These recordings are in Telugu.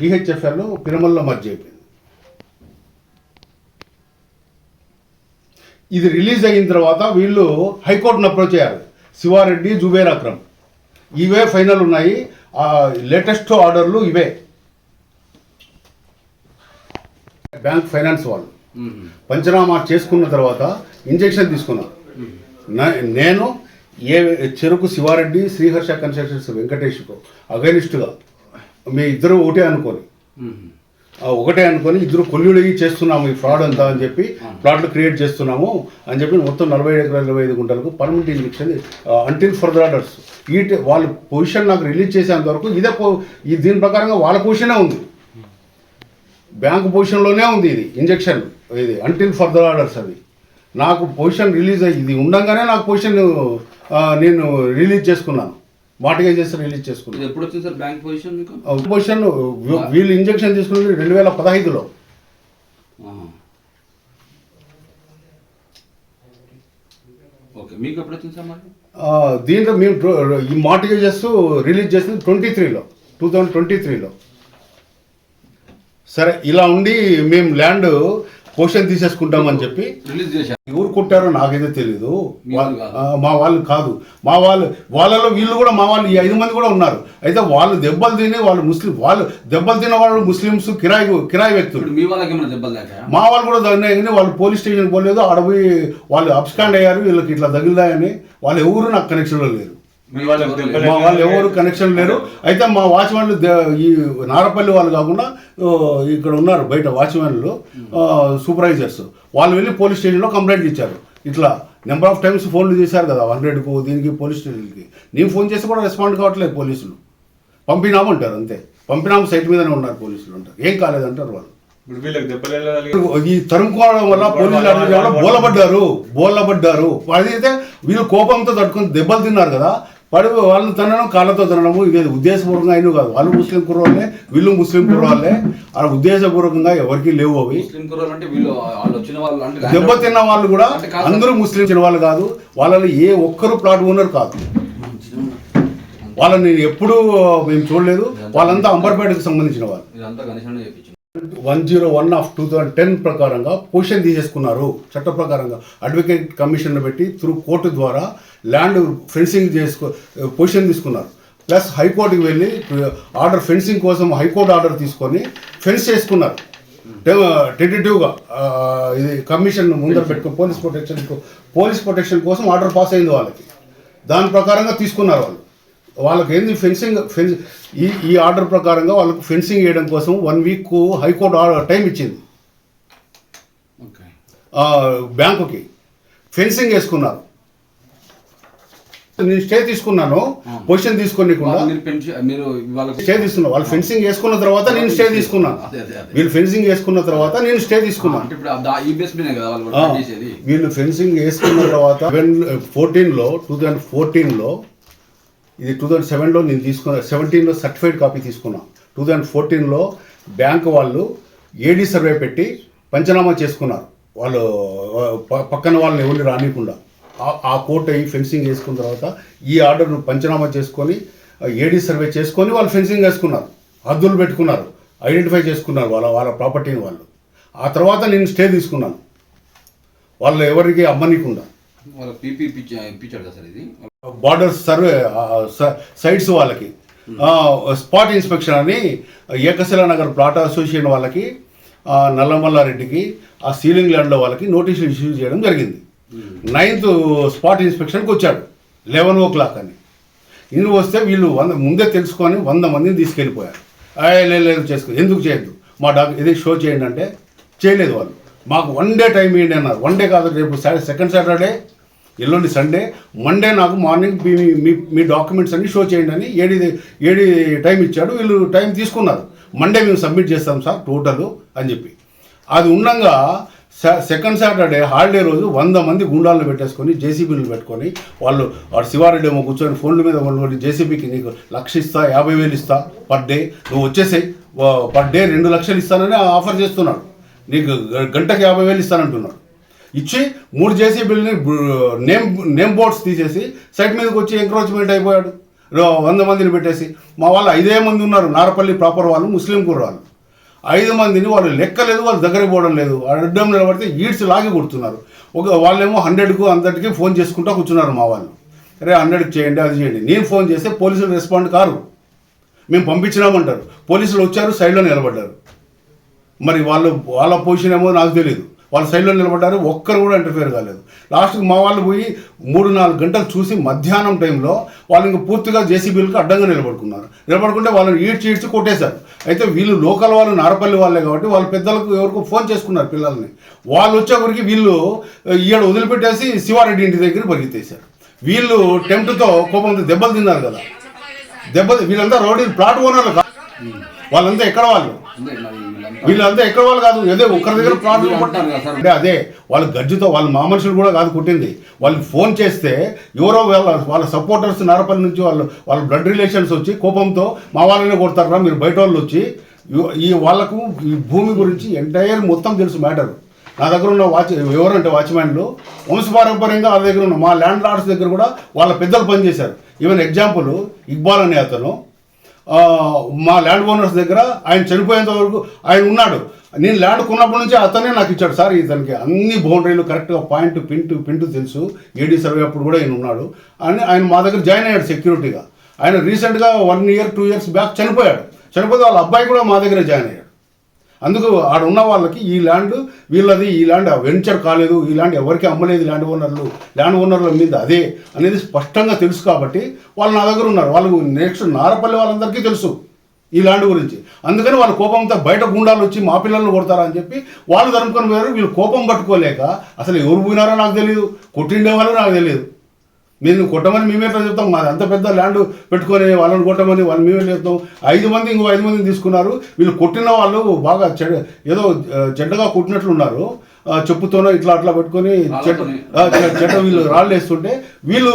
డిహెచ్ఎఫ్ఎల్ పిరమల్లో మర్జ్ అయిపోయింది. ఇది రిలీజ్ అయిన తర్వాత వీళ్ళు హైకోర్టును అప్రోచ్ అయ్యారు. శివారెడ్డి, జుబేర్ అక్రమ్ ఇవే ఫైనల్ ఉన్నాయి. లేటెస్ట్ ఆర్డర్లు ఇవే. బ్యాంక్ ఫైనాన్స్ వాళ్ళు పంచనామా చేసుకున్న తర్వాత ఇంజెక్షన్ తీసుకున్నారు. నేను చెరుకు శివారెడ్డి, శ్రీహర్ష కన్స్ట్రక్షన్స్ వెంకటేష్కు అగైనిస్ట్గా మీ ఇద్దరు ఒకటే అనుకొని ఇద్దరు కొల్లుడయి చేస్తున్నాము ఈ ఫ్రాడ్ అంతా అని చెప్పి ప్లాట్లు క్రియేట్ చేస్తున్నాము అని చెప్పి మొత్తం 40 ఎకరాల 25 గుంటలకు permanent injunction until further orders. వాళ్ళ పొజిషన్ నాకు రిలీజ్ చేసేంత వరకు దీని ప్రకారంగా వాళ్ళ పొజిషనే ఉంది, బ్యాంకు పొజిషన్లోనే ఉంది ఇది ఇంజెక్షన్, ఇది అంటిల్ ఫర్దర్ ఆర్డర్స్. అది నాకు పొజిషన్ రిలీజ్ అయ్యి ఇది ఉండగానే నాకు పొజిషన్ నేను రిలీజ్ చేసుకున్నాను, మార్టిగేజ్ చేసి రిలీజ్ చేసుకున్నాను. ఎప్పుడు వచ్చింది సార్ బ్యాంక్ పొజిషన్? పొజిషన్ వీళ్ళు ఇంజెక్షన్ తీసుకున్నది 2015లో. ఓకే, మీకు ఎప్పుడు వచ్చింది సార్? దీంట్లో మేము ఈ మార్టిగేజెస్ రిలీజ్ చేసింది 2023లో. సరే, ఇలా ఉండి మేము ల్యాండ్ పొజిషన్ తీసేసుకుంటామని చెప్పి రిలీజ్ చేశారు. ఎవరు కొట్టారో నాకైతే తెలీదు. మా వాళ్ళు కాదు, వాళ్ళలో వీళ్ళు కూడా మా వాళ్ళు 5 మంది కూడా ఉన్నారు. అయితే వాళ్ళు దెబ్బలు తిని వాళ్ళు దెబ్బలు తిన్న వాళ్ళు ముస్లిమ్స్, కిరాయి వ్యక్తులు. మీ వాళ్ళకి ఏమైనా దెబ్బలు తాకా? మా వాళ్ళు కూడా తగినాయి. వాళ్ళు పోలీస్ స్టేషన్ పోలేదు, ఆడపోయి వాళ్ళు అబ్స్కాండ్ అయ్యారు. వీళ్ళకి ఇట్లా తగిలిదాయని వాళ్ళు ఎవరు నాకు కనెక్షన్లో లేరు, మా వాళ్ళు ఎవరు కనెక్షన్ లేరు. అయితే మా వాచ్మెన్లు ఈ నారపల్లి వాళ్ళు కాకుండా ఇక్కడ ఉన్నారు బయట వాచ్మెన్లు, సూపర్వైజర్స్, వాళ్ళు వెళ్ళి పోలీస్ స్టేషన్లో కంప్లైంట్ ఇచ్చారు. ఇట్లా నెంబర్ ఆఫ్ టైమ్స్ ఫోన్లు చేశారు కదా 100కు, దీనికి పోలీస్ స్టేషన్కి. నేను ఫోన్ చేసి కూడా రెస్పాండ్ కావట్లేదు పోలీసులు. పంపినామంటారు అంతే, పంపినాము సైట్ మీదనే ఉన్నారు పోలీసులు అంటారు, ఏం కాలేదంటారు వాళ్ళు. ఈ తరుముకోవడం వల్ల పోలీసులు బోలబడ్డారు. అదైతే వీళ్ళు కోపంతో తట్టుకుని దెబ్బలు తిన్నారు కదా, వాళ్ళని తనడం, కాళ్ళతో తనడము, ఇది ఉద్దేశపూర్వకంగా అయినా కాదు. వాళ్ళు ముస్లిం కుర్రోళ్ళే, వీళ్ళు ముస్లిం కుర్రోళ్ళే. అలా ఉద్దేశపూర్వకంగా ఎవరికి లేవు అవి. దెబ్బతిన్న వాళ్ళు కూడా అందరూ ముస్లిం వాళ్ళు కాదు, వాళ్ళని ఏ ఒక్కరు ప్లాట్ ఓనర్ కాదు. వాళ్ళని నేను ఎప్పుడూ మేము చూడలేదు. వాళ్ళంతా అంబర్పేటకు సంబంధించిన వాళ్ళు. 101/2010 ప్రకారంగా పొజిషన్ తీసేసుకున్నారు. చట్ట ప్రకారంగా అడ్వకేట్ కమిషన్ పెట్టి త్రూ కోర్టు ద్వారా ల్యాండ్ ఫెన్సింగ్ పొజిషన్ తీసుకున్నారు. ప్లస్ హైకోర్టుకి వెళ్ళి ఆర్డర్ ఫెన్సింగ్ కోసం హైకోర్టు ఆర్డర్ తీసుకొని ఫెన్స్ చేసుకున్నారు. టెంటేటివ్గా ఇది కమిషన్ ముందర పెట్టుకుని పోలీస్ ప్రొటెక్షన్ కోసం ఆర్డర్ పాస్ అయింది వాళ్ళకి. దాని ప్రకారంగా తీసుకున్నారు వాళ్ళు. వాళ్ళకి ఏంది ఈ ఆర్డర్ ప్రకారంగా వాళ్ళకు ఫెన్సింగ్ వేయడం కోసం 1 వీక్ హైకోర్టు టైం ఇచ్చింది. బ్యాంకుకి ఫెన్సింగ్ వేసుకున్నారు. నేను స్టే తీసుకున్నాను, పొజిషన్ తీసుకొని స్టే తీసుకున్నాను. వాళ్ళు ఫెన్సింగ్ వేసుకున్న తర్వాత నేను స్టే తీసుకున్నాను. వీళ్ళు ఫెన్సింగ్ వేసుకున్న తర్వాత నేను స్టే తీసుకున్నాను. వీళ్ళు ఫెన్సింగ్ వేసుకున్న తర్వాత 2014లో ఇది 2007లో నేను తీసుకున్నా, 17లో సర్టిఫైడ్ కాపీ తీసుకున్నా. 2014లో బ్యాంక్ వాళ్ళు ఏడీ సర్వే పెట్టి పంచనామా చేసుకున్నారు. వాళ్ళు పక్కన వాళ్ళని ఎవరిని రానికుండా ఆ కోర్టు అయ్యి ఫెన్సింగ్ వేసుకున్న తర్వాత ఈ ఆర్డర్ను పంచనామా చేసుకొని ఏడీ సర్వే చేసుకొని వాళ్ళు ఫెన్సింగ్ వేసుకున్నారు, హద్దులు పెట్టుకున్నారు, ఐడెంటిఫై చేసుకున్నారు వాళ్ళ ప్రాపర్టీని వాళ్ళు. ఆ తర్వాత నేను స్టే తీసుకున్నాను, వాళ్ళు ఎవరికి అమ్మనీయకుండా. బార్డర్ సర్వే సైట్స్ వాళ్ళకి స్పాట్ ఇన్స్పెక్షన్ అని ఏకశిలా నగర్ ప్లాట్ అసోసియేషన్ వాళ్ళకి, నల్లమల్లారెడ్డికి, ఆ సీలింగ్ ల్యాండ్లో వాళ్ళకి నోటీసులు ఇష్యూ చేయడం జరిగింది. 9th స్పాట్ ఇన్స్పెక్షన్కి వచ్చాడు 11 o'clock అని. ఇన్ని వస్తే వీళ్ళు ముందే తెలుసుకొని 100 మందిని తీసుకెళ్ళిపోయారు. లేదు ఎందుకు చేయొద్దు, మా ఇది షో చేయండి అంటే చేయలేదు వాళ్ళు. మాకు 1 day టైం ఇవ్వండి అన్నారు. 1 day కాదు, రేపు సెకండ్ సాటర్డే, ఎల్లుండి సండే, మండే నాకు మార్నింగ్ మీ డాక్యుమెంట్స్ అన్ని షో చేయండి అని ఏడి టైం ఇచ్చాడు. వీళ్ళు టైం తీసుకున్నారు. మండే మేము సబ్మిట్ చేస్తాం సార్ టోటల్ అని చెప్పి. అది ఉండగా సెకండ్ సాటర్డే హాలిడే రోజు 100 మంది గుండాలను పెట్టేసుకొని జేసీబీలు పెట్టుకొని వాళ్ళు శివారెడ్డి ఏమో కూర్చొని ఫోన్ల మీద వాళ్ళు జేసీబీకి నీకు 1,00,000 ఇస్తా, 50,000 ఇస్తా పర్ డే, నువ్వు వచ్చేసాయి పర్ డే 2 లక్షలు ఇస్తానని ఆఫర్ చేస్తున్నాడు. నీకు గంటకి 50,000 ఇస్తానంటున్నాడు. ఇచ్చి 3 జేసీబీలని నేమ్ బోర్డ్స్ తీసేసి సైట్ మీదకి వచ్చి ఎంక్రోచ్మెంట్ అయిపోయాడు. 100 మందిని పెట్టేసి మా వాళ్ళు 5 మంది ఉన్నారు. నారపల్లి ప్రాపర్ వాళ్ళు, ముస్లిం కుర్రాళ్ళు 5 మందిని వాళ్ళు లెక్కలేదు, వాళ్ళు దగ్గరికి పోవడం లేదు. అడ్డం నిలబడితే ఈడ్స్ లాగి కొడుతున్నారు. వాళ్ళేమో 100కు అందరికీ ఫోన్ చేసుకుంటూ కూర్చున్నారు మా వాళ్ళు. అరే 100కి చేయండి, అది చేయండి. నేను ఫోన్ చేస్తే పోలీసులు రెస్పాండ్ కారు. మేము పంపించినామంటారు. పోలీసులు వచ్చారు, సైడ్లో నిలబడ్డారు. మరి వాళ్ళ పొజిషన్ ఏమో నాకు తెలియదు. వాళ్ళు సైడ్లో నిలబడ్డారు, ఒక్కరు కూడా ఇంటర్ఫియర్ కాలేదు. లాస్ట్కి మా వాళ్ళు పోయి 3-4 గంటలు చూసి మధ్యాహ్నం టైంలో వాళ్ళు ఇంకా పూర్తిగా జేసీబీలకు అడ్డంగా నిలబడుకుంటే వాళ్ళని ఈడ్చి కొట్టేశారు. అయితే వీళ్ళు లోకల్ వాళ్ళు, నారపల్లి వాళ్ళే కాబట్టి వాళ్ళ పెద్దలకు ఎవరికో ఫోన్ చేసుకున్నారు పిల్లల్ని. వాళ్ళు వచ్చేవరికి వీళ్ళు ఈడ వదిలిపెట్టేసి శివారెడ్డి ఇంటి దగ్గర పరిగెత్తేశారు. వీళ్ళు టెంప్ట్తో కోపంతో దెబ్బలు తిన్నారు కదా. వీళ్ళంతా రోడ్డు ప్లాట్ ఓనర్లు కాదు, వాళ్ళంతా ఎక్కడ వాళ్ళు, వీళ్ళంతా ఎక్కడ వాళ్ళు కాదు. ఏదో ఒకరి దగ్గర ప్లాట్ అంటే అదే వాళ్ళు గజ్జుతో, వాళ్ళ మా మనుషులు కూడా కాదు కొట్టింది. వాళ్ళు ఫోన్ చేస్తే ఎవరో వాళ్ళ సపోర్టర్స్ నారపల్లి నుంచి వాళ్ళ బ్లడ్ రిలేషన్స్ వచ్చి కోపంతో మా వాళ్ళనే కొడతారా మీరు బయట వాళ్ళు వచ్చి, వాళ్ళకు ఈ భూమి గురించి ఎంటైర్ మొత్తం తెలుసు మ్యాటర్. నా దగ్గర ఉన్న ఎవరంటే వాచ్మ్యాన్లు వంశపారంపర్యంగా వాళ్ళ దగ్గర ఉన్న మా ల్యాండ్ లార్డ్స్ దగ్గర కూడా వాళ్ళ పెద్దలు పనిచేశారు. ఈవెన్ ఎగ్జాంపుల్ ఇక్బాల్ అనే అతను మా ల్యాండ్ ఓనర్స్ దగ్గర ఆయన చనిపోయేంత వరకు ఆయన ఉన్నాడు. నేను ల్యాండ్ కొన్నప్పటి నుంచి అతనే నాకు ఇచ్చాడు. సార్ ఇతనికి అన్ని బౌండరీలు కరెక్ట్గా పాయింట్ పింటు తెలుసు, ఏడీ సర్వే అప్పుడు కూడా ఆయన ఉన్నాడు అని ఆయన మా దగ్గర జాయిన్ అయ్యాడు సెక్యూరిటీగా. ఆయన రీసెంట్గా 1 year 2 years బ్యాక్ చనిపోతే వాళ్ళ అబ్బాయి కూడా మా దగ్గరే జాయిన్ అయ్యాడు. అందుకు ఆడ ఉన్న వాళ్ళకి ఈ ల్యాండ్ వీళ్ళది, ఈ ల్యాండ్ వెంచర్ కాలేదు, ఈ ల్యాండ్ ఎవరికి అమ్మలేదు, ల్యాండ్ ఓనర్ల మీద అదే అనేది స్పష్టంగా తెలుసు కాబట్టి వాళ్ళు నా దగ్గర ఉన్నారు. వాళ్ళు నెక్స్ట్ నారపల్లి వాళ్ళందరికీ తెలుసు ఈ ల్యాండ్ గురించి. అందుకని వాళ్ళ కోపంతో బయట గుండాలు వచ్చి మా పిల్లల్ని కొడతారని చెప్పి వాళ్ళు తరుముకొని పోయారు. వీళ్ళు కోపం పట్టుకోలేక అసలు ఎవరు పోయినారో నాకు తెలియదు, కొట్టిండే వాళ్ళు నాకు తెలియదు. నేను కొట్టమని మేమేట్లా చెప్తాం, మాది అంత పెద్ద ల్యాండ్ పెట్టుకొని వాళ్ళని కొట్టమని వాళ్ళు మేమే చెప్తాం. 5 మంది ఇంకో 5 మందిని తీసుకున్నారు. వీళ్ళు కొట్టిన వాళ్ళు బాగా ఏదో చెడ్డగా కొట్టినట్లు ఉన్నారు. చెప్పుతోనో అట్లా పెట్టుకొని చెడ్డ వీళ్ళు రాళ్ళు వేస్తుంటే వీళ్ళు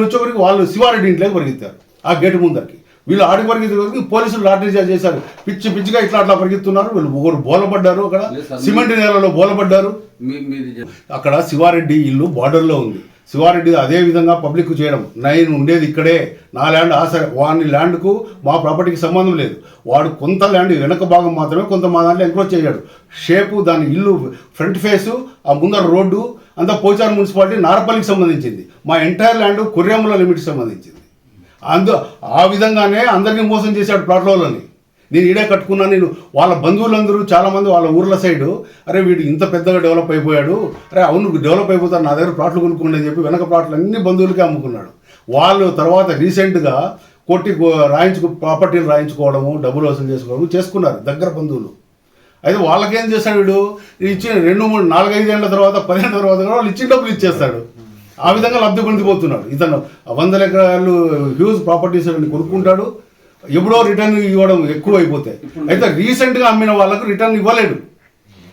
వచ్చేవరకు వాళ్ళు శివారెడ్డి ఇంట్లోకి పరిగెత్తారు ఆ గేటు ముందరికి. వీళ్ళు ఆడికి పరిగెత్తే వరకు పోలీసులు లాటరీ చేశారు. పిచ్చిగా అట్లా పరిగెత్తున్నారు. వీళ్ళు ఒకరు బోలపడ్డారు, అక్కడ సిమెంట్ నేలలో బోలపడ్డారు. అక్కడ శివారెడ్డి ఇల్లు బార్డర్లో ఉంది. శివారెడ్డి అదే విధంగా పబ్లిక్ చేయడం, నేను ఉండేది ఇక్కడే, నా ల్యాండ్ సరే వాడి ల్యాండ్కు మా ప్రాపర్టీకి సంబంధం లేదు. వాడు కొంత ల్యాండ్ వెనక భాగం మాత్రమే కొంత మా దాంట్లో ఎంక్రోచ్ చేశాడు. షేపు దాని ఇల్లు ఫ్రంట్ ఫేసు, ఆ ముందర రోడ్డు అంతా పోచారం మున్సిపాలిటీ నారపల్లికి సంబంధించింది. మా ఎంటైర్ ల్యాండ్ కుర్రేముల లిమిట్కి సంబంధించింది. ఆ విధంగానే అందరినీ మోసం చేశాడు ప్లాట్లోని. నేను ఈడే కట్టుకున్నాను. నేను వాళ్ళ బంధువులందరూ చాలామంది వాళ్ళ ఊర్ల సైడు, అరే వీడు ఇంత పెద్దగా డెవలప్ అయిపోయాడు, అరే అవును డెవలప్ అయిపోతారు, నా దగ్గర ప్లాట్లు కొనుక్కోండి అని చెప్పి వెనక ప్లాట్లు అన్ని బంధువులకే అమ్ముకున్నాడు. వాళ్ళు తర్వాత రీసెంట్గా ప్రాపర్టీలు రాయించుకోవడము, డబ్బులు వసూలు చేసుకోవడము చేసుకున్నారు దగ్గర బంధువులు. అయితే వాళ్ళకేం చేస్తాడు వీడు, ఇచ్చిన 2, 3, 4, 5 ఏళ్ళ తర్వాత 10 ఏళ్ళ తర్వాత కూడా వాళ్ళు ఇచ్చిన డబ్బులు ఇచ్చేస్తాడు. ఆ విధంగా లబ్ధి పొందిపోతున్నాడు. ఇతను 100 ఎకరాలు హ్యూజ్ ప్రాపర్టీస్ కొనుక్కుంటాడు, ఎప్పుడో రిటర్న్ ఇవ్వడం ఎక్కువ అయిపోతాయి. అయితే రీసెంట్గా అమ్మిన వాళ్ళకు రిటర్న్ ఇవ్వలేడు.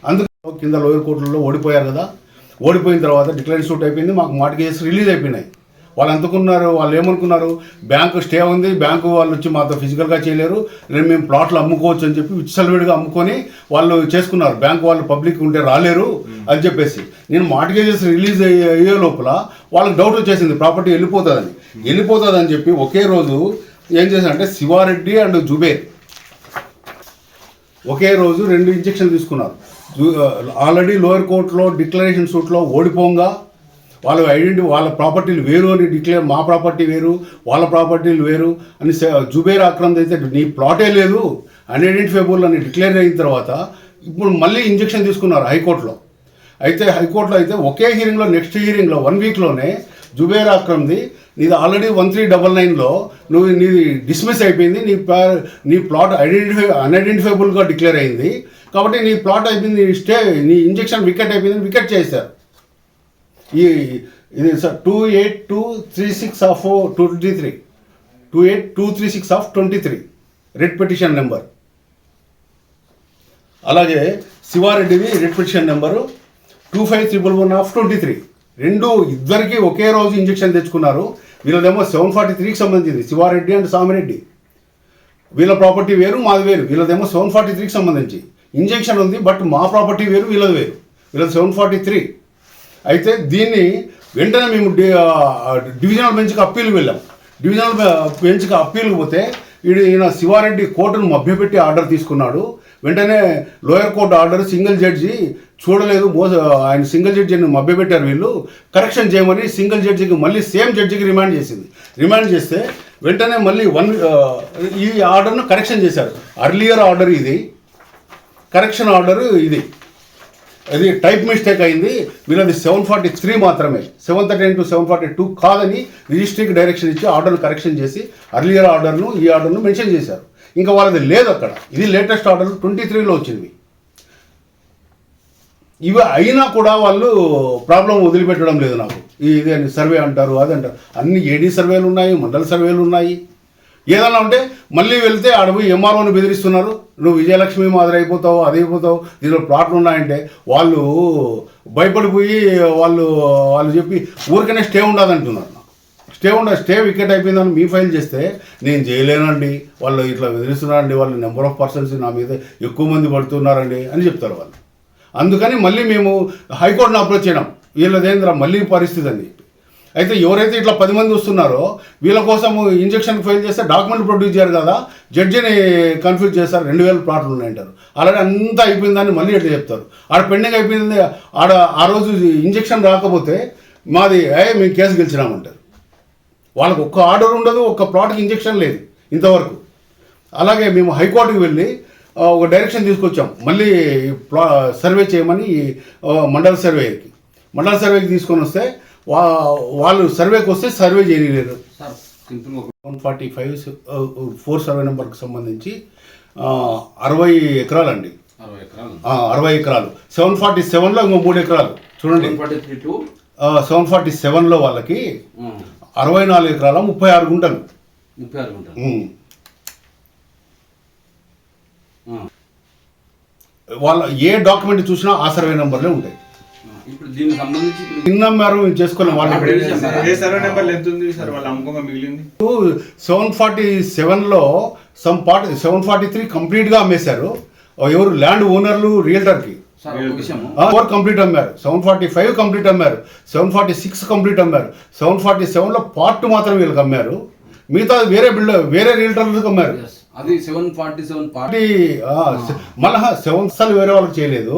అందుకు కింద లోయర్ కోర్టులలో ఓడిపోయారు కదా. ఓడిపోయిన తర్వాత డిక్లైన్ సూట్ అయిపోయింది, మాకు మార్టిగేజెస్ రిలీజ్ అయిపోయినాయి. వాళ్ళు ఎంతకున్నారు, వాళ్ళు ఏమనుకున్నారు, బ్యాంకు స్టే ఉంది, బ్యాంకు వాళ్ళు వచ్చి మాతో ఫిజికల్గా చేయలేరు, రేపు మేము ప్లాట్లు అమ్ముకోవచ్చు అని చెప్పి విచ్చలవిడిగా అమ్ముకొని వాళ్ళు చేసుకున్నారు. బ్యాంకు వాళ్ళు పబ్లిక్ ఉంటే రాలేరు అని చెప్పేసి. నేను మార్టిగేజెస్ రిలీజ్ అయ్యే లోపల వాళ్ళకి డౌట్ వచ్చేసింది ప్రాపర్టీ వెళ్ళిపోతుందని చెప్పి ఒకే రోజు ఏం చేశారంటే శివారెడ్డి అండ్ జుబేర్ ఒకే రోజు 2 ఇంజక్షన్లు తీసుకున్నారు. ఆల్రెడీ లోయర్ కోర్టులో డిక్లరేషన్ సూట్లో ఓడిపోగా వాళ్ళ ప్రాపర్టీలు వేరు అని మా ప్రాపర్టీ వేరు, వాళ్ళ ప్రాపర్టీలు వేరు అని జుబేర్ అక్రమ్ అయితే నీ ప్లాటే లేదు అన్ఐడెంటిఫైబుల్ అని డిక్లేర్ అయిన తర్వాత ఇప్పుడు మళ్ళీ ఇంజక్షన్ తీసుకున్నారు హైకోర్టులో. అయితే ఒకే హీరింగ్లో నెక్స్ట్ హీరింగ్లో 1 వీక్లోనే జుబేర్ అక్రమ్ది నీది ఆల్రెడీ 1399లో నీది డిస్మిస్ అయిపోయింది, నీ ప్లాట్ అన్ఐడెంటిఫైబుల్గా డిక్లేర్ అయింది కాబట్టి నీ ప్లాట్ అయిపోయింది, నీ ఇంజక్షన్ వికెట్ అయిపోయింది, వికెట్ చేశారు. ఇది sir 28236 of 23 28236 of 23 red petition number. అలాగే శివారెడ్డిది రెడ్ పిటిషన్ నెంబరు 25111 ఆఫ్ 23. ఇద్దరికి ఒకే రోజు ఇంజక్షన్ తెచ్చుకున్నారు. వీళ్ళదేమో 743కి సంబంధించింది, శివారెడ్డి అండ్ సామిరెడ్డి. వీళ్ళ ప్రాపర్టీ వేరు, మాది వేరు. వీళ్ళదేమో 743కి సంబంధించి ఇంజక్షన్ ఉంది, బట్ మా ప్రాపర్టీ వేరు, వీళ్ళది 743. అయితే దీన్ని వెంటనే మేము డివిజనల్ బెంచ్కి అప్పీల్ వెళ్ళాం. డివిజనల్ బెంచ్కి అప్పీల్కి పోతే ఈయన శివారెడ్డి కోర్టును మభ్యపెట్టి ఆర్డర్ తీసుకున్నాడు. వెంటనే lower court order single judge చూడలేదు, ఆయన సింగిల్ జడ్జిని మభ్యపెట్టారు వీళ్ళు, కరెక్షన్ చేయమని సింగిల్ జడ్జికి మళ్ళీ సేమ్ జడ్జికి రిమాండ్ చేసింది. రిమాండ్ చేస్తే వెంటనే మళ్ళీ ఈ ఆర్డర్ను కరెక్షన్ చేశారు. అర్లియర్ ఆర్డర్ ఇది, కరెక్షన్ ఆర్డర్ ఇది. అది టైప్ మిస్టేక్ అయింది, వీళ్ళది 743 మాత్రమే, 739 to 742 కాదని రిజిస్ట్రీకి డైరెక్షన్ ఇచ్చి ఆర్డర్ను కరెక్షన్ చేసి అర్లియర్ ఆర్డర్ను ఈ ఆర్డర్ను మెన్షన్ చేశారు. ఇంకా వాళ్ళది లేదు అక్కడ. ఇది లేటెస్ట్ ఆర్డర్ 23లో వచ్చింది. ఇవి అయినా కూడా వాళ్ళు ప్రాబ్లం వదిలిపెట్టడం లేదు నాకు. ఇది సర్వే అంటారు, అది అంటారు. అన్ని ఏడీ సర్వేలు ఉన్నాయి, మండల సర్వేలు ఉన్నాయి. ఏదన్నా ఉంటే మళ్ళీ వెళ్తే అడవి ఎంఆర్ఓని బెదిరిస్తున్నారు, నువ్వు విజయలక్ష్మి మాదిరి అయిపోతావు, అది అయిపోతావు, దీనిలో ప్లాట్లు ఉన్నాయంటే వాళ్ళు భయపడిపోయి వాళ్ళు చెప్పి ఊరికనే స్టే ఉండదంటున్నారు. స్టే వికెట్ అయిపోయిందని మీ ఫైల్ చేస్తే నేను చేయలేనండి, వాళ్ళు ఇట్లా బెదిరిస్తున్నారండి, వాళ్ళు నెంబర్ ఆఫ్ పర్సన్స్ నా మీద ఎక్కువ మంది పడుతున్నారండి అని చెప్తారు వాళ్ళు. అందుకని మళ్ళీ మేము హైకోర్టును అప్రోచ్ చేయడం, వీళ్ళదేంద్ర మళ్ళీ పరిస్థితి అని చెప్పి. అయితే ఎవరైతే ఇట్లా 10 మంది వస్తున్నారో వీళ్ళ కోసం ఇంజక్షన్ ఫైల్ చేస్తే డాక్యుమెంట్ ప్రొడ్యూస్ చేయరు కదా, జడ్జిని కన్ఫ్యూజ్ చేస్తారు. 2000 ప్లాట్లు ఉన్నాయంటారు. ఆల్రెడీ అంతా అయిపోయిందని మళ్ళీ ఎట్లా చెప్తారు. ఆడ పెండింగ్ అయిపోయింది, ఆ రోజు ఇంజక్షన్ రాకపోతే మాది మేము కేసు గెలిచినామంటారు. వాళ్ళకు ఒక్క ఆర్డర్ ఉండదు, ఒక్క ప్లాట్కి ఇంజక్షన్ లేదు ఇంతవరకు. అలాగే మేము హైకోర్టుకి వెళ్ళి ఒక డైరెక్షన్ తీసుకొచ్చాం, మళ్ళీ సర్వే చేయమని మండల సర్వేకి తీసుకొని వస్తే వాళ్ళు సర్వేకి వస్తే సర్వే చేయలేరు. 145 4 సర్వే నెంబర్కి సంబంధించి 60 ఎకరాలండి, 60 ఎకరాలు. 747లో ఇంకో 3 ఎకరాలు చూడండి. 747లో వాళ్ళకి 64 ఎకరాల 36 గుంటలు. వాళ్ళ ఏ డాక్యుమెంట్ చూసినా ఆ సర్వే నెంబర్లే ఉంటాయి. ఇప్పుడు దీనికి సంబంధించి ఇన్నమ్మారు చేసుకోలేం. వాళ్ళు 747లో సమ్ పార్ట్ 743 కంప్లీట్గా అమ్మేశారు. ఎవరు ల్యాండ్ ఓనర్లు రియల్టర్కి కంప్లీట్ అమ్మారు. 745 కంప్లీట్ అమ్మారు, 746 కంప్లీట్ అమ్మారు, 747లో పార్ట్ మాత్రం వీళ్ళకి అమ్మారు. మిగతా వేరే రియల్టర్లకు అమ్మారు. అది 747 పార్టీ మళ్ళా 7 వేరే వాళ్ళకి చేయలేదు.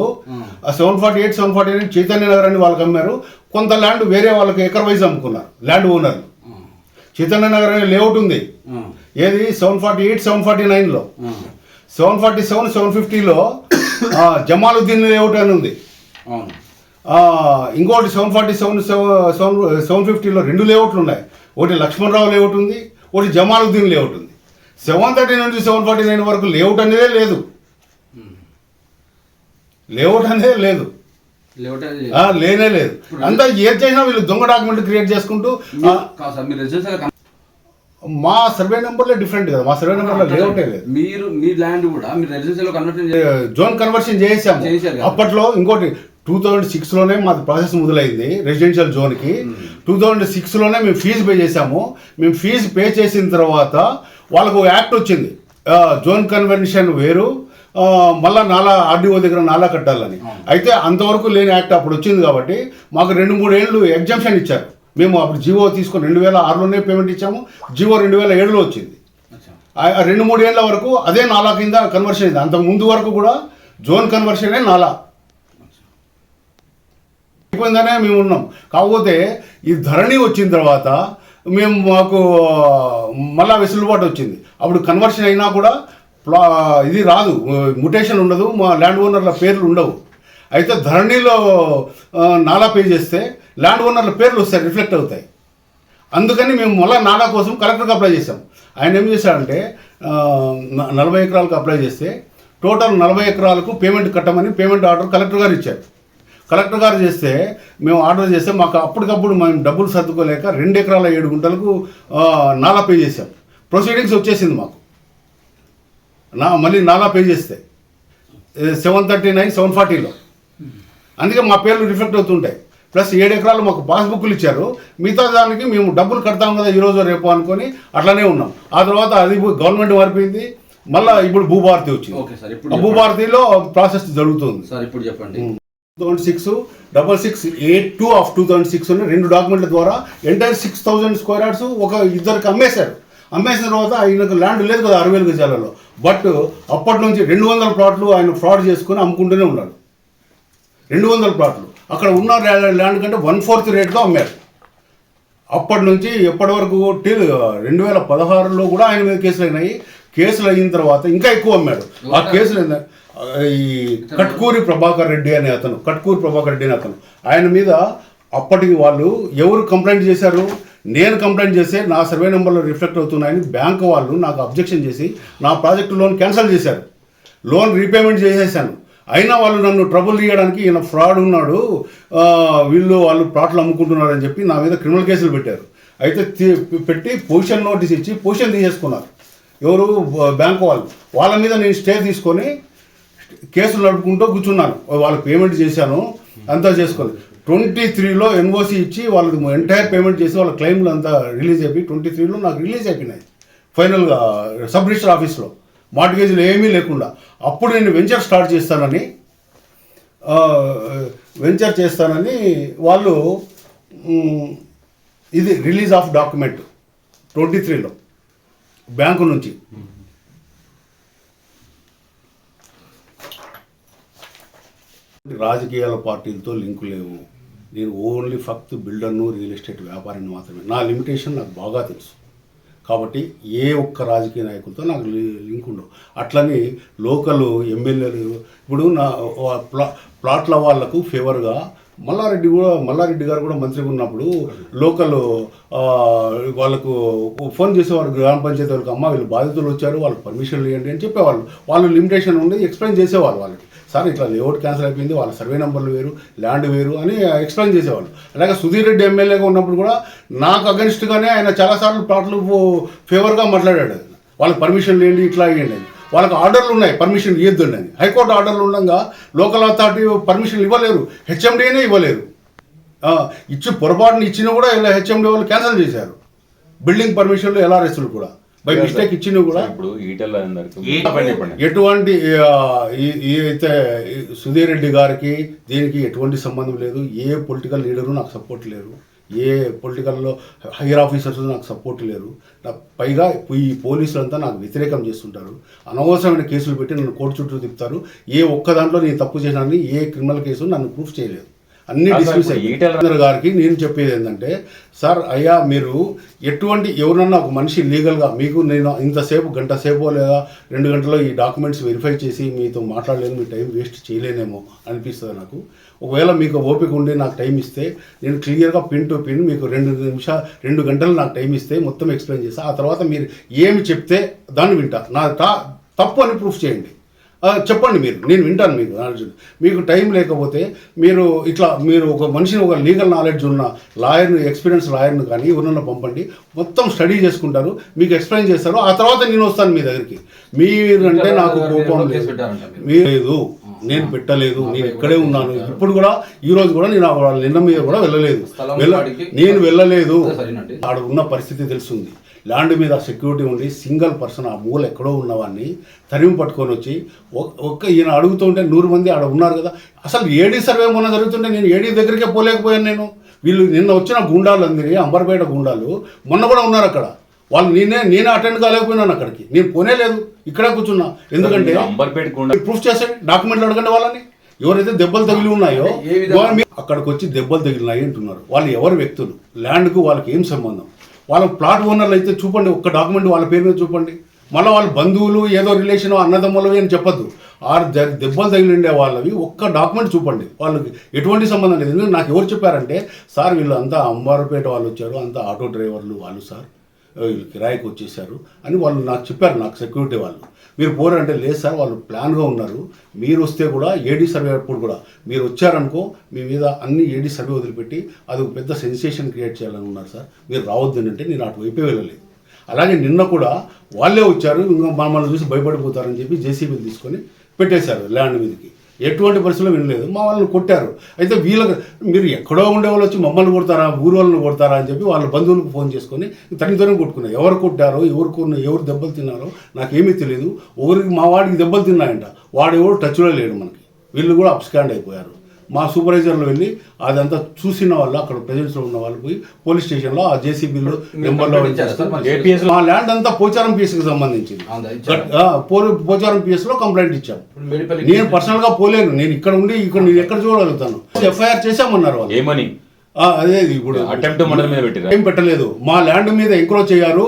748 749 చైతన్య నగర్ అని వాళ్ళకి అమ్మారు. కొంత ల్యాండ్ వేరే వాళ్ళకి ఎకర్ వైజ్ అమ్ముకున్నారు ల్యాండ్ ఓనర్లు. చైతన్య నగర్ అనే లేఅవుట్ ఉంది, ఏది 748 749లో. 747 750లో జమాలుద్దీన్ లేఅవుట్ అని ఉంది. ఇంకోటి 747 750లో 2 లేఅవుట్లు ఉన్నాయి. ఒకటి లక్ష్మణరావు లేఅవుట్ ఉంది, ఒకటి జమాలుద్దీన్ లేఅవుట్ ఉంది. 730 నుండి 749 వరకు లేఅవుట్ అనేదే లేదు. లేనే లేదు. అంతా ఏది చేసినా వీళ్ళు దొంగ డాక్యుమెంట్ క్రియేట్ చేసుకుంటూ. మా సర్వే నెంబర్లే డిఫరెంట్ కదా, మా సర్వే నెంబర్లో లేఅవుటే లేదు. మీరు మీ ల్యాండ్ కూడా మీరు రెసిడెన్షియల్ కన్వర్షన్ జోన్ కన్వర్షన్ చేసాము అప్పట్లో. ఇంకోటి 2006లోనే మాది ప్రాసెస్ మొదలైంది రెసిడెన్షియల్ జోన్కి. 2006లోనే మేము ఫీజు పే చేసాము. మేము ఫీజు పే చేసిన తర్వాత వాళ్ళకు యాక్ట్ వచ్చింది, జోన్ కన్వెన్షన్ వేరు, మళ్ళీ ఆర్డీఓ దగ్గర నాలా కట్టాలని. అయితే అంతవరకు లేని యాక్ట్ అప్పుడు వచ్చింది కాబట్టి మాకు 2-3 ఏళ్ళు ఎగ్జామ్షన్ ఇచ్చారు. మేము అప్పుడు జీవో తీసుకొని 2006లోనే పేమెంట్ ఇచ్చాము. జీవో 2007లో వచ్చింది. 2-3 ఏళ్ళ వరకు అదే నాలా కింద కన్వర్షన్ అయింది. అంతకు ముందు వరకు కూడా జోన్ కన్వర్షనే నాలా అయిపోయిందనే మేము ఉన్నాం. కాకపోతే ఈ ధరణి వచ్చిన తర్వాత మాకు మళ్ళా వెసులుబాటు వచ్చింది. అప్పుడు కన్వర్షన్ అయినా కూడా ఇది రాదు, మ్యుటేషన్ ఉండదు, మా ల్యాండ్ ఓనర్ల పేర్లు ఉండవు. అయితే ధరణిలో నాలా పే చేస్తే ల్యాండ్ ఓనర్ల పేర్లు వస్తాయి, రిఫ్లెక్ట్ అవుతాయి. అందుకని మేము మళ్ళీ నాలా కోసం కలెక్టర్కి అప్లై చేసాం. ఆయన ఏం చేశాడంటే 40 ఎకరాలకు అప్లై చేస్తే టోటల్ 40 ఎకరాలకు పేమెంట్ కట్టమని పేమెంట్ ఆర్డర్ కలెక్టర్ గారు ఇచ్చారు. కలెక్టర్ గారు చేస్తే మేము ఆర్డర్ చేస్తే మాకు అప్పటికప్పుడు మేము డబ్బులు సర్దుకోలేక 2 ఎకరాల 7 గుంటలకు నాలా పే చేసాం. ప్రొసీడింగ్స్ వచ్చేసింది మాకు. మళ్ళీ నాలా పే చేస్తే 739 740లో. అందుకే మా పేర్లు రిఫ్లెక్ట్ అవుతుంటాయి. ప్లస్ 7 ఎకరాలు మాకు పాస్బుక్లు ఇచ్చారు. మిగతా దానికి మేము డబ్బులు కడతాం కదా ఈరోజు రేపు అనుకొని అట్లానే ఉన్నాం. ఆ తర్వాత అది గవర్నమెంట్ మారిపోయింది. మళ్ళీ ఇప్పుడు భూభారతి వచ్చింది. భూభారతిలో ప్రాసెస్ జరుగుతుంది. సార్ ఇప్పుడు చెప్పండి. 2006-6682 ఆఫ్ 2006 అని 2 డాక్యుమెంట్ల ద్వారా ఎంటైర్ 6,000 స్క్వేర్ యార్డ్స్ ఒక ఇద్దరికి అమ్మేశారు. అమ్మేసిన తర్వాత ఆయనకు ల్యాండ్ లేదు కదా 60,000 గజాలలో. బట్ అప్పటి నుంచి 200 ప్లాట్లు ఆయన ఫ్రాడ్ చేసుకుని అమ్ముకుంటూనే ఉన్నాడు. 200 ప్లాట్లు అక్కడ ఉన్న ల్యాండ్ కంటే 1/4 రేట్తో అమ్మారు. అప్పటి నుంచి ఎప్పటి వరకు టిల్ 2016లో కూడా ఆయన మీద కేసులు అయినాయి. కేసులు అయిన తర్వాత ఇంకా ఎక్కువ అమ్మాడు. ఆ కేసులు ఈ కట్కూరి ప్రభాకర్ రెడ్డి అనే అతను ఆయన మీద అప్పటికి వాళ్ళు ఎవరు కంప్లైంట్ చేశారు? నేను కంప్లైంట్ చేస్తే నా సర్వే నెంబర్లో రిఫ్లెక్ట్ అవుతున్నాయని బ్యాంకు వాళ్ళు నాకు అబ్జెక్షన్ చేసి నా ప్రాజెక్టు లోన్ క్యాన్సిల్ చేశారు. లోన్ రీపేమెంట్ చేసేసాను. అయినా వాళ్ళు నన్ను ట్రబుల్ తీయడానికి ఈయన ఫ్రాడ్ ఉన్నాడు, వాళ్ళు ప్లాట్లు అమ్ముకుంటున్నారని చెప్పి నా మీద క్రిమినల్ కేసులు పెట్టారు. అయితే పెట్టి పొజిషన్ నోటీస్ ఇచ్చి పొజిషన్ తీసేసుకున్నారు. ఎవరు? బ్యాంకు వాళ్ళ మీద నేను స్టే తీసుకొని కేసులు నడుపుకుంటూ కూర్చున్నాను. వాళ్ళకి పేమెంట్ చేశాను, అంతా చేసుకొని 23లో ఎన్ఓసి ఇచ్చి వాళ్ళకి ఎంటైర్ పేమెంట్ చేసి వాళ్ళ క్లెయిమ్లు అంతా రిలీజ్ అయిపోయి 23లో నాకు రిలీజ్ అయిపోయినాయి ఫైనల్గా సబ్ రిజిస్టర్ ఆఫీస్లో, మార్టిగేజ్లు ఏమీ లేకుండా. అప్పుడు నేను వెంచర్ స్టార్ట్ చేస్తానని వాళ్ళు ఇది రిలీజ్ ఆఫ్ డాక్యుమెంట్ 23లో బ్యాంకు నుంచి. రాజకీయాల పార్టీలతో లింకు లేవు. నేను ఓన్లీ ఫక్త్ బిల్డర్ను, రియల్ ఎస్టేట్ వ్యాపారాన్ని మాత్రమే. నా లిమిటేషన్ నాకు బాగా తెలుసు కాబట్టి ఏ ఒక్క రాజకీయ నాయకులతో నాకు లింక్ ఉండవు. అట్లని లోకల్ ఎమ్మెల్యేలు ఇప్పుడు నా ప్లాట్ల వాళ్లకు ఫేవర్గా మల్లారెడ్డి గారు కూడా మంత్రిగా ఉన్నప్పుడు లోకల్ వాళ్ళకు ఫోన్ చేసేవారు, గ్రామ పంచాయతీ వాళ్ళకి, అమ్మ వీళ్ళు బాధితులు వచ్చారు వాళ్ళకి పర్మిషన్లు ఇవ్వండి అని చెప్పేవాళ్ళు. వాళ్ళు లిమిటేషన్ ఉండి ఎక్స్ప్లెయిన్ చేసేవాళ్ళు వాళ్ళకి, సార్ ఇట్లా లేఅవుట్ క్యాన్సిల్ అయిపోయింది, వాళ్ళ సర్వే నెంబర్లు వేరు, ల్యాండ్ వేరు అని ఎక్స్ప్లెయిన్ చేసేవాళ్ళు. అలాగే సుధీర్ రెడ్డి ఎమ్మెల్యేగా ఉన్నప్పుడు కూడా నాకు అగెన్స్ట్గానే ఆయన చాలాసార్లు ప్లాట్లు ఫేవర్గా మాట్లాడాడు. వాళ్ళకి పర్మిషన్లు ఏంటి ఇట్లా ఇవ్వండి అని. వాళ్ళకి ఆర్డర్లు ఉన్నాయి పర్మిషన్ ఇవ్వద్దండి అని. హైకోర్టు ఆర్డర్లు ఉండగా లోకల్ అథారిటీ పర్మిషన్లు ఇవ్వలేరు, హెచ్ఎండినే ఇవ్వలేరు. పొరపాటుని ఇచ్చినా కూడా ఇలా హెచ్ఎండి వాళ్ళు క్యాన్సిల్ చేశారు. బిల్డింగ్ పర్మిషన్లు ఎల్ఆర్ఎస్లు కూడా బై మిస్టేక్ ఇచ్చినా కూడా ఎటువంటి అయితే సుధీర్ రెడ్డి గారికి దీనికి ఎటువంటి సంబంధం లేదు. ఏ పొలిటికల్ లీడరు నాకు సపోర్ట్ లేరు, ఏ పొలిటికల్లో హైయర్ ఆఫీసర్స్ నాకు సపోర్ట్ లేరు. పైగా ఈ పోలీసులంతా నాకు వ్యతిరేకం చేస్తుంటారు. అనవసరమైన కేసులు పెట్టి నన్ను కోర్టు చుట్టూ తిప్పుతారు. ఏ ఒక్క దాంట్లో నేను తప్పు చేశానని ఏ క్రిమినల్ కేసు నన్ను ప్రూఫ్ చేయలేదు. అన్ని డిస్మిస్ అయ్యారు. గారికి నేను చెప్పేది ఏంటంటే, సార్ అయ్యా మీరు ఎటువంటి ఎవరన్నా ఒక మనిషి లీగల్గా మీకు నేను ఇంతసేపు గంట సేపు లేదా 2 గంటల్లో ఈ డాక్యుమెంట్స్ వెరిఫై చేసి మీతో మాట్లాడలేను, మీ టైం వేస్ట్ చేయలేనేమో అనిపిస్తుంది నాకు. ఒకవేళ మీకు ఓపిక ఉండి నాకు టైం ఇస్తే నేను క్లియర్గా పిన్ టు పిన్ మీకు 2 గంటలు నాకు టైం ఇస్తే మొత్తం ఎక్స్ప్లెయిన్ చేస్తా. ఆ తర్వాత మీరు ఏమి చెప్తే దాన్ని వింటా. నా తప్పు అని ప్రూఫ్ చేయండి, చెప్పండి, నేను వింటాను. మీకు టైం లేకపోతే మీరు ఒక మనిషిని, ఒక లీగల్ నాలెడ్జ్ ఉన్న లాయర్ని, ఎక్స్పీరియన్స్ లాయర్ని కానీ ఎవరన్నా పంపండి, మొత్తం స్టడీ చేసుకుంటారు, మీకు ఎక్స్ప్లెయిన్ చేస్తారు. ఆ తర్వాత నేను వస్తాను మీ దగ్గరికి. మీరంటే నాకు కోపం లేదు, నేను పెట్టలేదు, నేను ఇక్కడే ఉన్నాను. ఇప్పుడు కూడా ఈ రోజు కూడా నేను నిన్న మీద కూడా నేను వెళ్ళలేదు. ఆడ ఉన్న పరిస్థితి తెలుస్తుంది. ల్యాండ్ మీద సెక్యూరిటీ ఉండి సింగిల్ పర్సన్ ఆ మూల ఎక్కడో ఉన్నవాడిని తరిమి పట్టుకొని వచ్చి ఈయన అడుగుతుంటే 100 మంది ఆడ ఉన్నారు కదా. అసలు ఏడీ సర్వే మొన్న జరుగుతుంటే నేను ఏడీ దగ్గరికే పోలేకపోయాను. వీళ్ళు నిన్న వచ్చిన గుండాలు అందరి అంబర్పేట గుండాలు మొన్న కూడా ఉన్నారు అక్కడ. వాళ్ళు నేనే అటెండ్ కాలేకపోయినాను అక్కడికి. నేను పోనేలేదు, ఇక్కడే కూర్చున్నా. ఎందుకంటే ప్రూఫ్ చేసండి, డాక్యుమెంట్లు అడగండి వాళ్ళని. ఎవరైతే దెబ్బలు తగిలి ఉన్నాయో అక్కడికి వచ్చి దెబ్బలు తగిలినాయి అంటున్నారు. వాళ్ళు ఎవరు వ్యక్తులు, ల్యాండ్కు వాళ్ళకి ఏం సంబంధం? వాళ్ళ ప్లాట్ ఓనర్లు అయితే చూపండి, ఒక్క డాక్యుమెంట్ వాళ్ళ పేరు మీద చూపండి. మళ్ళీ వాళ్ళ బంధువులు ఏదో రిలేషన్ అన్నదమ్ములవి అని చెప్పొద్దు. దెబ్బలు తగిలిండే వాళ్ళవి ఒక్క డాక్యుమెంట్ చూపండి. వాళ్ళకి ఎటువంటి సంబంధం లేదు. ఎందుకంటే నాకు ఎవరు చెప్పారంటే, సార్ వీళ్ళు అంతా అంబారపేట వాళ్ళు వచ్చారు, అంతా ఆటో డ్రైవర్లు వాళ్ళు సార్, వీళ్ళు కిరాయికి వచ్చేసారు అని వాళ్ళు నాకు చెప్పారు. నాకు సెక్యూరిటీ వాళ్ళు. మీరు పోరంటే లేదు సార్ వాళ్ళు ప్లాన్గా ఉన్నారు, మీరు వస్తే కూడా ఏడీ సర్వే అప్పుడు కూడా మీరు వచ్చారనుకో మీ మీద అన్ని ఏడీ సర్వే వదిలిపెట్టి అది ఒక పెద్ద సెన్సేషన్ క్రియేట్ చేయాలని ఉన్నారు సార్, మీరు రావద్దని అంటే నేను అటువైపే వెళ్ళలేదు. అలాగే నిన్న కూడా వాళ్ళే వచ్చారు, ఇంకా మమ్మల్ని చూసి భయపడిపోతారని చెప్పి జేసీబీ తీసుకొని పెట్టేశారు ల్యాండ్ మీదకి. ఎటువంటి పరిస్థితుల్లో వినలేదు, మా వాళ్ళని కొట్టారు. అయితే వీళ్ళకి మీరు ఎక్కడో ఉండే వాళ్ళు వచ్చి మమ్మల్ని కొడతారా, ఊరు వాళ్ళని కొడతారా అని చెప్పి వాళ్ళ బంధువులకు ఫోన్ చేసుకొని తనితరం కొట్టుకున్నారు. ఎవరు కొట్టారో, ఎవరు దెబ్బలు తిన్నారో నాకేమీ తెలియదు. మా వాడికి దెబ్బలు తిన్నాయంట, వాడు ఎవరు టచ్లో లేడు మనకి. వీళ్ళు కూడా అప్స్కాండ్ అయిపోయారు. మా సూపర్వైజర్లు వెళ్ళి అదంతా చూసిన వాళ్ళు అక్కడ ప్రెజెన్స్లో ఉన్న వాళ్ళు పోయి పోలీస్ స్టేషన్లో ఆ జేసీబీలో నెంబర్లో APS మా ల్యాండ్ అంతా పోచారం పిఎస్కి సంబంధించింది. పోచారం పిఎస్లో కంప్లైంట్ ఇచ్చాం. నేను పర్సనల్గా పోలేను, నేను ఇక్కడ ఉండి నేను ఎక్కడ చూడగలుగుతాను. ఎఫ్ఐఆర్ చేశామన్నారు వాళ్ళు. ఏమని అదే ఇప్పుడు అటెంప్ట్ మర్డర్ మీద పెట్టారు. ఏం పెట్టలేదు, మా ల్యాండ్ మీద ఎంక్రోచ్ అయ్యారు,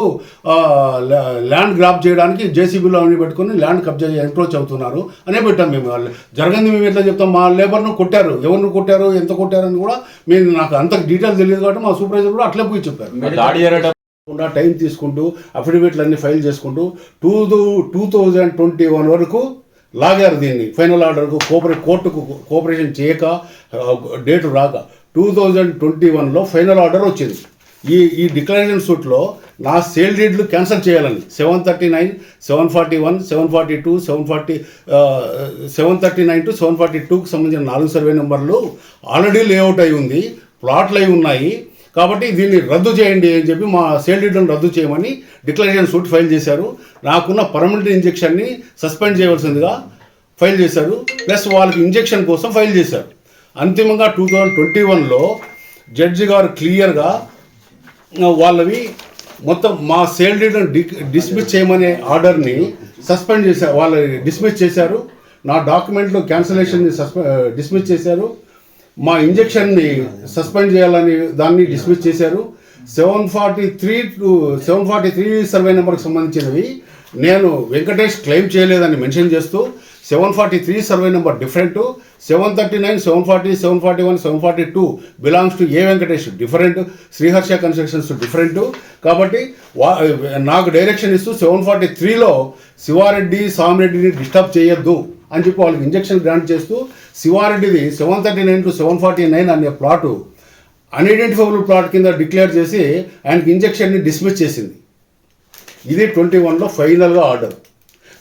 ల్యాండ్ గ్రాప్ చేయడానికి జేసీబీలో అన్ని పెట్టుకుని ల్యాండ్ కబ్జా ఎంక్రోచ్ అవుతున్నారు అనే పెట్టాం మేము. వాళ్ళు జరగంది మేము ఎట్లా చెప్తాం, మా లేబర్ను కొట్టారు, ఎవరిని కొట్టారు, ఎంత కొట్టారని కూడా మేము నాకు అంత డీటెయిల్స్ తెలియదు కాబట్టి మా సూపర్వైజర్ కూడా అట్లే పోయి చెప్పారు. టైం తీసుకుంటూ అఫిడవిట్లు అన్ని ఫైల్ చేసుకుంటూ 2021 వరకు లాగారు దీన్ని. ఫైనల్ ఆర్డర్కు కోర్టుకు కోఆపరేషన్ చేయక డేటు రాక 2021లో ఫైనల్ ఆర్డర్ వచ్చింది. ఈ డిక్లరేషన్ సూట్లో నా సేల్ డీడ్లు క్యాన్సిల్ చేయాలని 739, 741, 742, 739 to 742కి సంబంధించిన 4 సర్వే నెంబర్లు ఆల్రెడీ లేఅవుట్ అయి ఉంది, ప్లాట్లు అయి ఉన్నాయి. కాబట్టి దీన్ని రద్దు చేయండి అని చెప్పి మా సేల్ డీడ్లను రద్దు చేయమని డిక్లరేషన్ సూట్ ఫైల్ చేశారు. నాకున్న పర్మనెంట్ ఇంజెక్షన్ని సస్పెండ్ చేయవలసిందిగా ఫైల్ చేశారు, ప్లస్ వాళ్ళకి ఇంజెక్షన్ కోసం ఫైల్ చేశారు. అంతిమంగా 2021లో జడ్జి గారు క్లియర్గా వాళ్ళవి మొత్తం మా సేల్ డీడ్లను డిస్మిస్ చేయమనే ఆర్డర్ని సస్పెండ్ చేశారు, వాళ్ళని డిస్మిస్ చేశారు. నా డాక్యుమెంట్లు క్యాన్సలేషన్ని డిస్మిస్ చేశారు. మా ఇంజెక్షన్ని సస్పెండ్ చేయాలని దాన్ని డిస్మిస్ చేశారు. 743 సర్వే నెంబర్కి సంబంధించినవి నేను వెంకటేష్ క్లెయిమ్ చేయలేదని మెన్షన్ చేస్తూ 743 survey number different, 739, 740, 741, 742 belongs to A Venkatesh different, Sriharsha constructions different. కాబట్టి నాకు డైరెక్షన్ ఇస్తూ 743లో శివారెడ్డి సామిరెడ్డిని డిస్టర్బ్ చేయొద్దు అని చెప్పి వాళ్ళకి ఇంజెక్షన్ గ్రాంట్ చేస్తూ శివారెడ్డిది 739 to 749 అనే ప్లాటు అన్ఐడెంటిఫైబుల్ ప్లాట్ కింద డిక్లేర్ చేసి ఆయనకి ఇంజెక్షన్ని డిస్మిస్ చేసింది. ఇది 21లో ఫైనల్గా ఆర్డర్.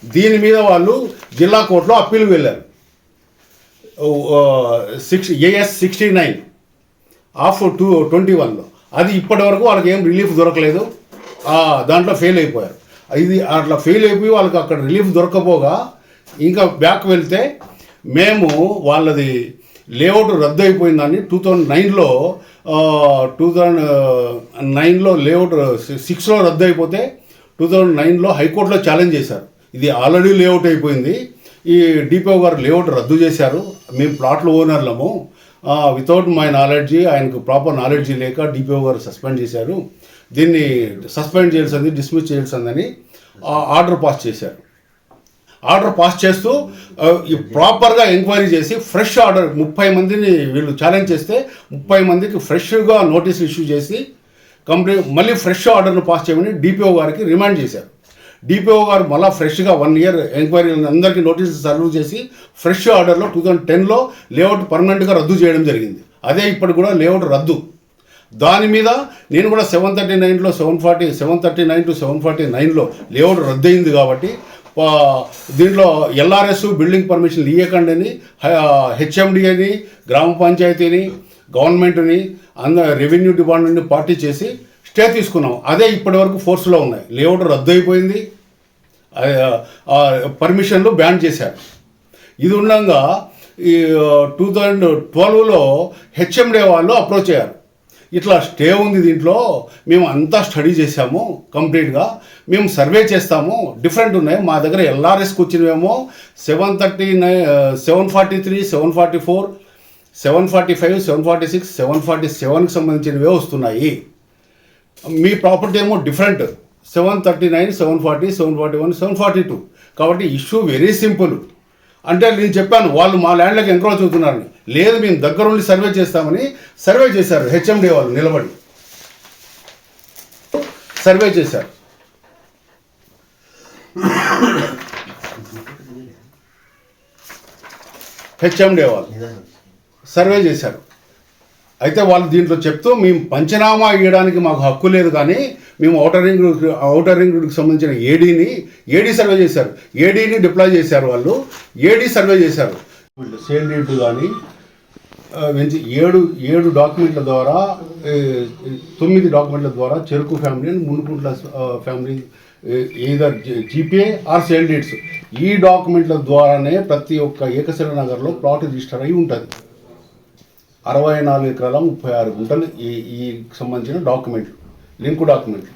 దీని మీద వాళ్ళు జిల్లా కోర్టులో అప్పీల్ వెళ్ళారు. AS 69 ఆఫ్ 21లో అది ఇప్పటి వరకు వాళ్ళకి ఏం రిలీఫ్ దొరకలేదు, దాంట్లో ఫెయిల్ అయిపోయారు. ఇది అట్లా ఫెయిల్ అయిపోయి వాళ్ళకి అక్కడ రిలీఫ్ దొరకపోగా ఇంకా బ్యాక్ వెళ్తే మేము వాళ్ళది లేఅవుట్ రద్దు అయిపోయిందని 2009లో లేఅవుట్ 6లో రద్దు అయిపోతే 2009లో హైకోర్టులో ఛాలెంజ్ చేశారు. ఇది ఆల్రెడీ లేఅవుట్ అయిపోయింది, ఈ డిపిఓ గారు లేఅవుట్ రద్దు చేశారు, మేము ప్లాట్లు ఓనర్లము, వితౌట్ మై నాలెడ్జీ, ఆయనకు ప్రాపర్ నాలెడ్జీ లేక డిపిఓ గారు సస్పెండ్ చేశారు, దీన్ని సస్పెండ్ చేయాల్సింది, డిస్మిస్ చేయాల్సిందని ఆర్డర్ పాస్ చేశారు. ఆర్డర్ పాస్ చేస్తూ ప్రాపర్గా ఎంక్వైరీ చేసి ఫ్రెష్ ఆర్డర్ 30 మందిని వీళ్ళు ఛాలెంజ్ చేస్తే 30 మందికి ఫ్రెష్గా నోటీస్ ఇష్యూ చేసి మళ్ళీ ఫ్రెష్ ఆర్డర్ను పాస్ చేయమని డిపిఓ గారికి రిమాండ్ చేశారు. డిపిఓ గారు మళ్ళీ ఫ్రెష్గా 1 year ఎంక్వైరీ అందరికీ నోటీస్ సర్వ్ చేసి ఫ్రెష్ ఆర్డర్లో 2010లో లేఅవుట్ పర్మనెంట్గా రద్దు చేయడం జరిగింది. అదే ఇప్పుడు కూడా లేఅవుట్ రద్దు. దాని మీద నేను కూడా 739లో 739 to 749లో లేఅవుట్ రద్దు అయింది కాబట్టి దీంట్లో LRS బిల్డింగ్ పర్మిషన్లు ఇవ్వకండి అని HMD అని గ్రామ పంచాయతీని గవర్నమెంట్ని రెవెన్యూ డిపార్ట్మెంట్ని పార్టీ చేసి స్టే తీసుకున్నాం. అదే ఇప్పటి వరకు ఫోర్స్లో ఉన్నాయి. లేఅవుట్ రద్దు అయిపోయింది, పర్మిషన్లు బ్యాన్ చేశారు. ఇది ఉండగా ఈ 2012లో HMD వాళ్ళు అప్రోచ్ అయ్యారు, ఇట్లా స్టే ఉంది దీంట్లో, మేము అంతా స్టడీ చేసాము కంప్లీట్గా, మేము సర్వే చేస్తాము, డిఫరెంట్ ఉన్నాయి మా దగ్గర. LRSకి వచ్చినవేమో 739, 743, 744, 745, 746, 747కి సంబంధించినవే వస్తున్నాయి. మీ ప్రాపర్టీ ఏమో డిఫరెంట్, 739, 740, 741, 742. కాబట్టి ఇష్యూ వెరీ సింపుల్. అంటే నేను చెప్పాను వాళ్ళు మా ల్యాండ్లోకి ఎంక్రోచ్ అవుతున్నారని. లేదు, మేము దగ్గరుండి సర్వే చేస్తామని సర్వే చేశారు. HMD వాళ్ళు నిలబడి సర్వే చేశారు. HMD వాళ్ళు సర్వే చేశారు. అయితే వాళ్ళు దీంట్లో చెప్తూ మేము పంచనామా ఇవ్వడానికి మాకు హక్కు లేదు, కానీ మేము ఔటర్ రింగ్ రోడ్కి సంబంధించిన ఏడీ సర్వే చేశారు. ఏడీని డిప్లాయ్ చేశారు వాళ్ళు, ఏడీ సర్వే చేశారు. సేల్ డీడ్ కానీ 7 డాక్యుమెంట్ల ద్వారా 9 డాక్యుమెంట్ల ద్వారా చెరుకు family and Munukuntla family either GPA are sale deeds, ఈ డాక్యుమెంట్ల ద్వారానే ప్రతి ఒక్క ఏకశిల నగర్లో ప్లాట్ రిజిస్టర్ అయి ఉంటుంది. 64 ఎకరాల 36 గుంటలు ఈ సంబంధించిన డాక్యుమెంట్, లింక్ డాక్యుమెంట్.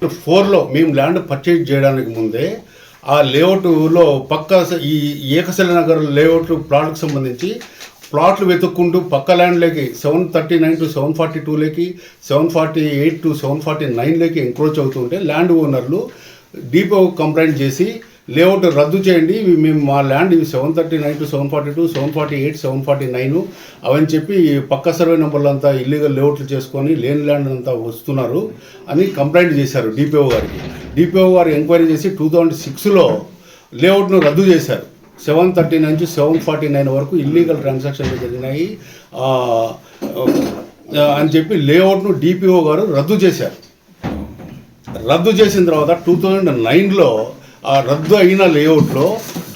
4లో మేము ల్యాండ్ పర్చేజ్ చేయడానికి ముందే ఆ లేఅవుట్లో పక్క ఈ ఏకశిల నగర్ లేఅవుట్ ప్లాట్కి సంబంధించి ప్లాట్లు వెతుక్కుంటూ పక్క ల్యాండ్లోకి 739 to 742 748 to 749 ఎంక్రోచ్ అవుతుంటే ల్యాండ్ ఓనర్లు డిపో కంప్లైంట్ చేసి లేఅవుట్ రద్దు చేయండి, మేము మా ల్యాండ్ ఇవి 739 to 742 748 749 అవని చెప్పి పక్క సర్వే నెంబర్లు అంతా ఇల్లీగల్ లేఅవుట్లు చేసుకొని లేని ల్యాండ్ అంతా వస్తున్నారు అని కంప్లైంట్ చేశారు డిపిఓ గారికి. డిపిఓ గారు ఎంక్వైరీ చేసి 2006లో లేఅవుట్ను రద్దు చేశారు. 739 to 749 వరకు ఇల్లీగల్ ట్రాన్సాక్షన్లు జరిగినాయి అని చెప్పి లేఅవుట్ను డిపిఓ గారు రద్దు చేశారు. రద్దు చేసిన తర్వాత 2009లో ఆ రద్దు అయిన లేఅవుట్లో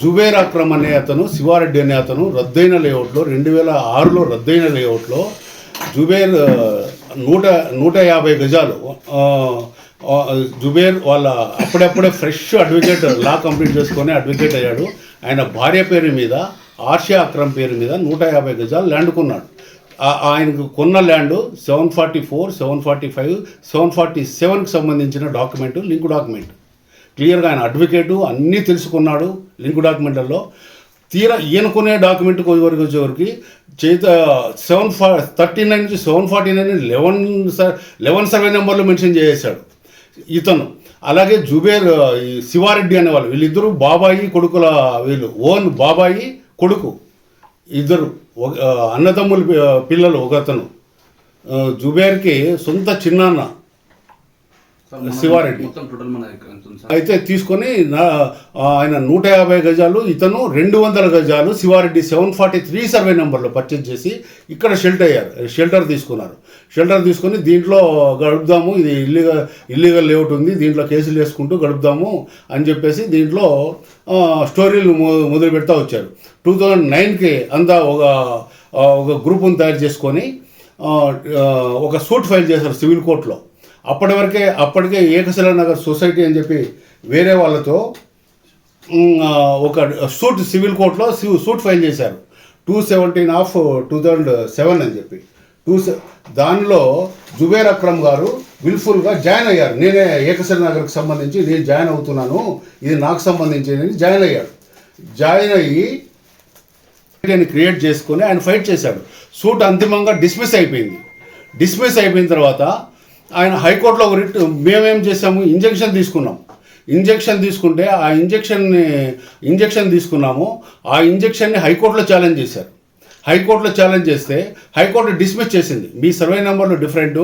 జుబేర్ అక్రమ్ అనే అతను, శివారెడ్డి అనే అతను రద్దయిన లేఅవుట్లో 2006లో రద్దయిన లేఅవుట్లో జుబేర్ 150 గజాలు జుబేర్ వాళ్ళ అప్పుడప్పుడే ఫ్రెష్ అడ్వకేట్ లా కంప్లీట్ చేసుకొని అడ్వకేట్ అయ్యాడు. ఆయన భార్య పేరు మీద ఆర్షియా అక్రమ్ పేరు మీద 150 గజాలు ల్యాండ్ కొన్నాడు. ఆయనకు కొన్న ల్యాండ్ 744 745 747కి సంబంధించిన డాక్యుమెంట్, లింక్ డాక్యుమెంట్ క్లియర్గా ఆయన అడ్వకేటు అన్నీ తెలుసుకున్నాడు లింక్ డాక్యుమెంట్లలో. తీరా ఈయనకునే డాక్యుమెంట్ వచ్చేవరకు 739 నుంచి 749 11 సర్వే నెంబర్లు మెన్షన్ చేసేసాడు ఇతను. అలాగే జుబేర్ శివారెడ్డి అనేవాళ్ళు వీళ్ళిద్దరూ బాబాయి కొడుకుల, వీళ్ళు ఓన్ బాబాయి కొడుకు ఇద్దరు అన్నదమ్ముల పిల్లలు. ఒకతను జుబేర్కి సొంత చిన్నాన్న శివారెడ్డి అయితే తీసుకొని ఆయన 150 గజాలు, ఇతను 200 గజాలు శివారెడ్డి 743 సర్వే నెంబర్లో పర్చేజ్ చేసి ఇక్కడ షెల్టర్ తీసుకున్నారు. షెల్టర్ తీసుకొని దీంట్లో గడుపుదాము, ఇది ఇల్లీగల్ లేఅవుట్ ఉంది, దీంట్లో కేసులు వేసుకుంటూ గడుపుదాము అని చెప్పేసి దీంట్లో స్టోరీలు మొదలు పెడతా వచ్చారు. 2009కి అంతా ఒక గ్రూప్ను తయారు చేసుకొని ఒక సూట్ ఫైల్ చేశారు సివిల్ కోర్టులో. అప్పటికే ఏకశిల నగర్ సొసైటీ అని చెప్పి వేరే వాళ్ళతో ఒక సివిల్ కోర్టులో సూట్ ఫైల్ చేశారు 217/2007 అని చెప్పి. దానిలో జుబేర్ అక్రమ్ గారు విల్ఫుల్గా జాయిన్ అయ్యారు. నేనే ఏకశిల నగర్కి సంబంధించి నేను జాయిన్ అవుతున్నాను, ఇది నాకు సంబంధించి జాయిన్ అయ్యాడు. జాయిన్ అయ్యి క్రియేట్ చేసుకొని ఆయన ఫైట్ చేశాడు. సూట్ అంతిమంగా డిస్మిస్ అయిపోయింది. డిస్మిస్ అయిపోయిన తర్వాత ఆయన హైకోర్టులో మేమేం చేసాము, ఇంజెక్షన్ తీసుకున్నాం. ఇంజెక్షన్ తీసుకుంటే ఆ ఇంజెక్షన్ తీసుకున్నాము. ఆ ఇంజెక్షన్ని హైకోర్టులో ఛాలెంజ్ చేశారు. హైకోర్టులో ఛాలెంజ్ చేస్తే హైకోర్టు డిస్మిస్ చేసింది. మీ సర్వే నెంబర్లు డిఫరెంట్,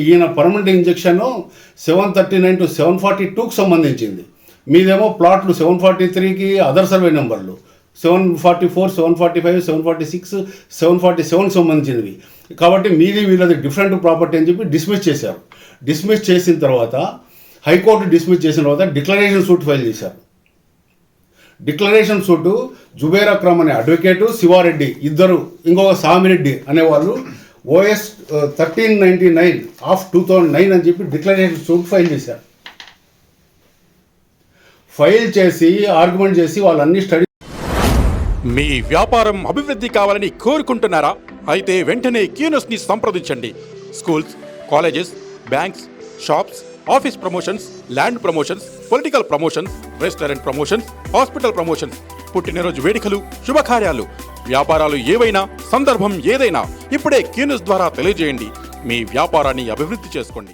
ఈయన పర్మనెంట్ ఇంజెక్షన్ 739 to 742కి సంబంధించింది, మీదేమో ప్లాట్లు 743కి అదర్ సర్వే నెంబర్లు 744 745 746 747కి సంబంధించినవి. కాబట్టి మీది వీళ్ళది డిఫరెంట్ ప్రాపర్టీ అని చెప్పి డిస్మిస్ చేశారు. డిస్మిస్ చేసిన తర్వాత హైకోర్టు డిస్మిస్ చేసిన తర్వాత డిక్లరేషన్ సూట్ ఫైల్ చేశారు. డిక్లరేషన్ సూటు జుబేర్ అక్రమ్ అనే అడ్వకేటు, శివారెడ్డి ఇద్దరు, ఇంకొక సామిరెడ్డి అనేవాళ్ళు OS 1399/2009 అని చెప్పి డిక్లరేషన్ సూట్ ఫైల్ చేశారు. ఫైల్ చేసి ఆర్గ్యుమెంట్ చేసి వాళ్ళన్ని స్టడీ. మీ వ్యాపారం అభివృద్ధి కావాలని కోరుకుంటున్నారా? అయితే వెంటనే క్యూనస్ని సంప్రదించండి. Schools, colleges, banks, shops, office promotions, land promotions, political promotions, restaurant promotions, hospital promotions, పుట్టినరోజు వేడుకలు, శుభకార్యాలు, వ్యాపారాలు ఏవైనా, సందర్భం ఏదైనా ఇప్పుడే క్యూనస్ ద్వారా తెలియజేయండి. మీ వ్యాపారాన్ని అభివృద్ధి చేసుకోండి.